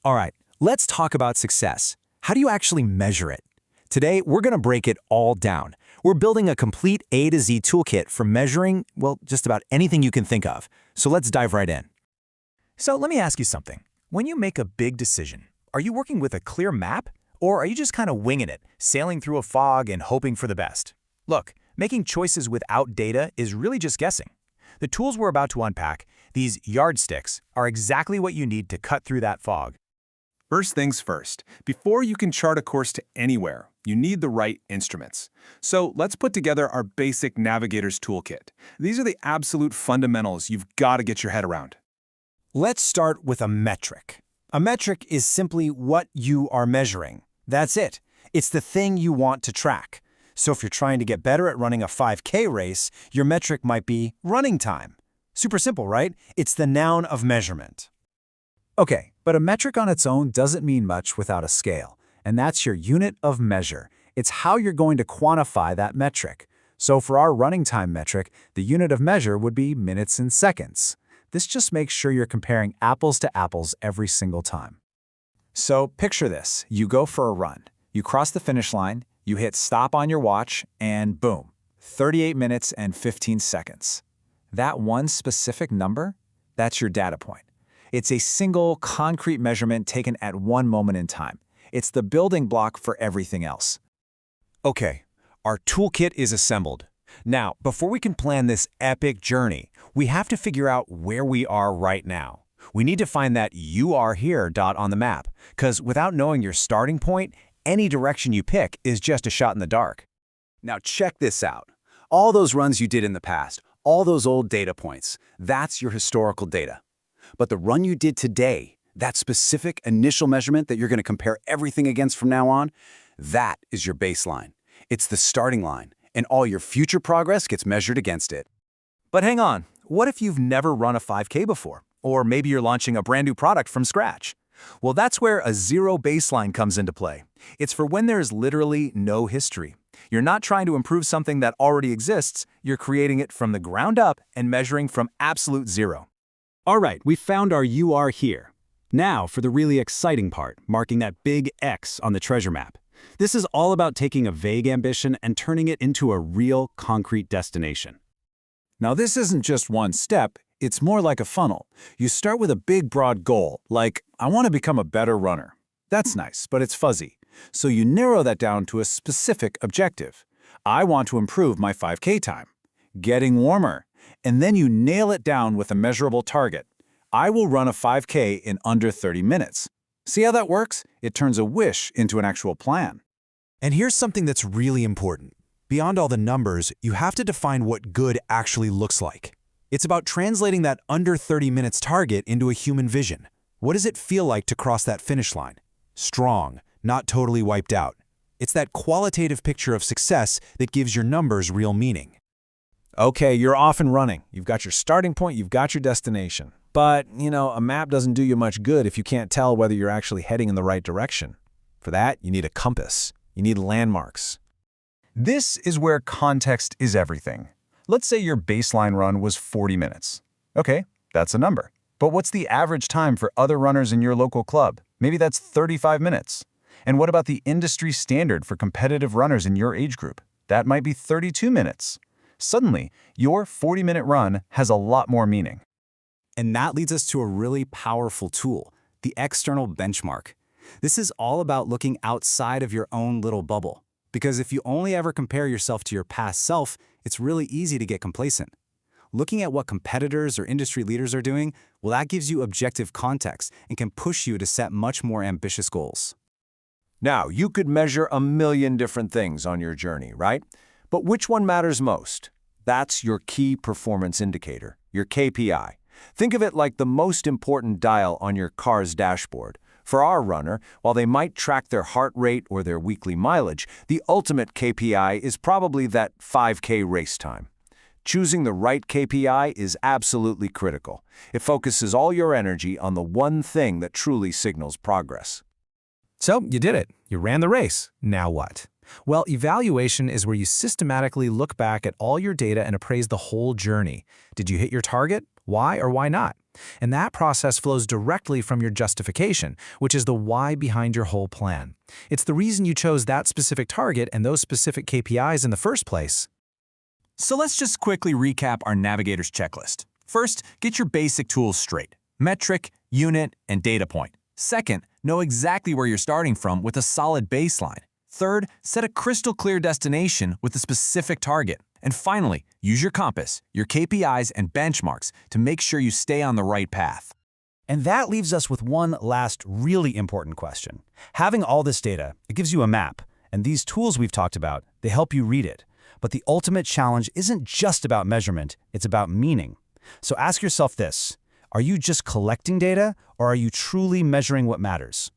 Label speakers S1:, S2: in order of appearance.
S1: All right, let's talk about success. How do you actually measure it? Today, we're going to break it all down. We're building a complete A to Z toolkit for measuring, well, just about anything you can think of. So let's dive right in.
S2: So let me ask you something. When you make a big decision, are you working with a clear map? Or are you just kind of winging it, sailing through a fog and hoping for the best? Look, making choices without data is really just guessing. The tools we're about to unpack, these yardsticks, are exactly what you need to cut through that fog.
S3: First things first, before you can chart a course to anywhere, you need the right instruments. So let's put together our basic navigator's toolkit. These are the absolute fundamentals you've got to get your head around.
S1: Let's start with a metric. A metric is simply what you are measuring. That's it. It's the thing you want to track. So if you're trying to get better at running a 5K race, your metric might be running time. Super simple, right? It's the noun of measurement.
S2: Okay, but a metric on its own doesn't mean much without a scale, and that's your unit of measure. It's how you're going to quantify that metric. So for our running time metric, the unit of measure would be minutes and seconds. This just makes sure you're comparing apples to apples every single time. So picture this. You go for a run. You cross the finish line, you hit stop on your watch, and boom, 38 minutes and 15 seconds. That one specific number, that's your data point. It's a single, concrete measurement taken at one moment in time. It's the building block for everything else.
S1: Okay, our toolkit is assembled. Now, before we can plan this epic journey, we have to figure out where we are right now. We need to find that "you are here" dot on the map, because without knowing your starting point, any direction you pick is just a shot in the dark.
S4: Now check this out. All those runs you did in the past, all those old data points, that's your historical data. But the run you did today, that specific initial measurement that you're going to compare everything against from now on, that is your baseline. It's the starting line, and all your future progress gets measured against it.
S2: But hang on, what if you've never run a 5K before? Or maybe you're launching a brand new product from scratch? Well, that's where a zero baseline comes into play. It's for when there's literally no history. You're not trying to improve something that already exists, you're creating it from the ground up and measuring from absolute zero.
S5: All right, we found our "you are here." Now for the really exciting part, marking that big X on the treasure map. This is all about taking a vague ambition and turning it into a real, concrete destination.
S2: Now this isn't just one step, it's more like a funnel. You start with a big, broad goal, like, I want to become a better runner. That's nice, but it's fuzzy. So you narrow that down to a specific objective. I want to improve my 5K time. Getting warmer. And then you nail it down with a measurable target. I will run a 5K in under 30 minutes. See how that works? It turns a wish into an actual plan.
S1: And here's something that's really important. Beyond all the numbers, you have to define what good actually looks like. It's about translating that under 30 minutes target into a human vision. What does it feel like to cross that finish line? Strong, not totally wiped out. It's that qualitative picture of success that gives your numbers real meaning.
S2: Okay, you're off and running. You've got your starting point, you've got your destination. But, a map doesn't do you much good if you can't tell whether you're actually heading in the right direction. For that, you need a compass. You need landmarks.
S3: This is where context is everything. Let's say your baseline run was 40 minutes. Okay, that's a number. But what's the average time for other runners in your local club? Maybe that's 35 minutes. And what about the industry standard for competitive runners in your age group? That might be 32 minutes. Suddenly, your 40-minute run has a lot more meaning.
S4: And that leads us to a really powerful tool, the external benchmark. This is all about looking outside of your own little bubble. Because if you only ever compare yourself to your past self, it's really easy to get complacent. Looking at what competitors or industry leaders are doing, well, that gives you objective context and can push you to set much more ambitious goals.
S1: Now, you could measure a million different things on your journey, right? But which one matters most? That's your key performance indicator, your KPI. Think of it like the most important dial on your car's dashboard. For our runner, while they might track their heart rate or their weekly mileage, the ultimate KPI is probably that 5K race time. Choosing the right KPI is absolutely critical. It focuses all your energy on the one thing that truly signals progress.
S2: So, you did it. You ran the race. Now what? Well, evaluation is where you systematically look back at all your data and appraise the whole journey. Did you hit your target? Why or why not? And that process flows directly from your justification, which is the why behind your whole plan. It's the reason you chose that specific target and those specific KPIs in the first place.
S6: So let's just quickly recap our navigator's checklist. First, get your basic tools straight: metric, unit, and data point. Second, know exactly where you're starting from with a solid baseline. Third, set a crystal clear destination with a specific target. And finally, use your compass, your KPIs, and benchmarks to make sure you stay on the right path.
S4: And that leaves us with one last really important question. Having all this data, it gives you a map, and these tools we've talked about, they help you read it. But the ultimate challenge isn't just about measurement, it's about meaning. So ask yourself this: are you just collecting data, or are you truly measuring what matters?